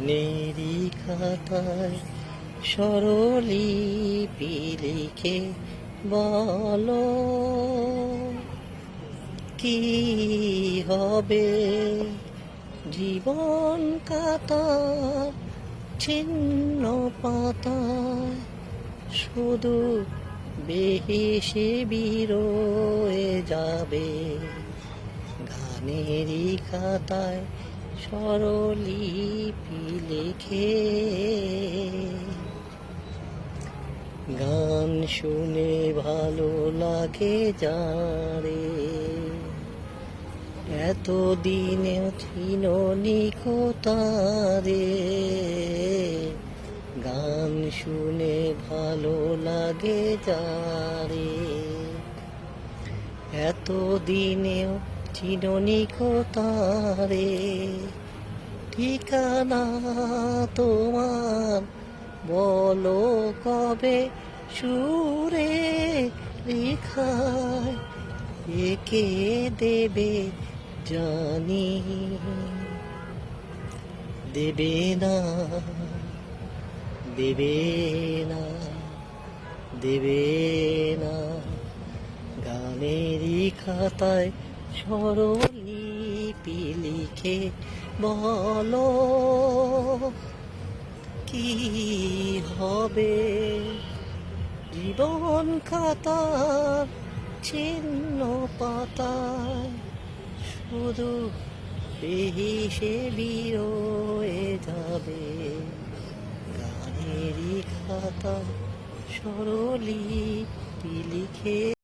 নেরি খাতায় স্বরলিপি লিখে বলো কি হবে জীবন কাতার ছিন্ন পাতায় শুধু বেহেসে বিরয়ে যাবে গানেরই খাতায় স্বরলিপি লিখে। গান শুনে ভালো লাগে যারে এতদিনেও চিননি কোথারে। গান শুনে ভালো লাগে যারে এতদিনেও চিননি কোথারে। ঠিকানা তোমার বলো কবে সুরে লেখায় একে দেবে জানি দেবে না দেবে না দেবে না। গানেরই খাতায় স্বরলিপি লিখে বলো কি হবে জীবন খাতার ছিন্ন পাতায় শুধু বেহেসে বিরয়ে যাবে গানেরই খাতা স্বরলিপি লিখে।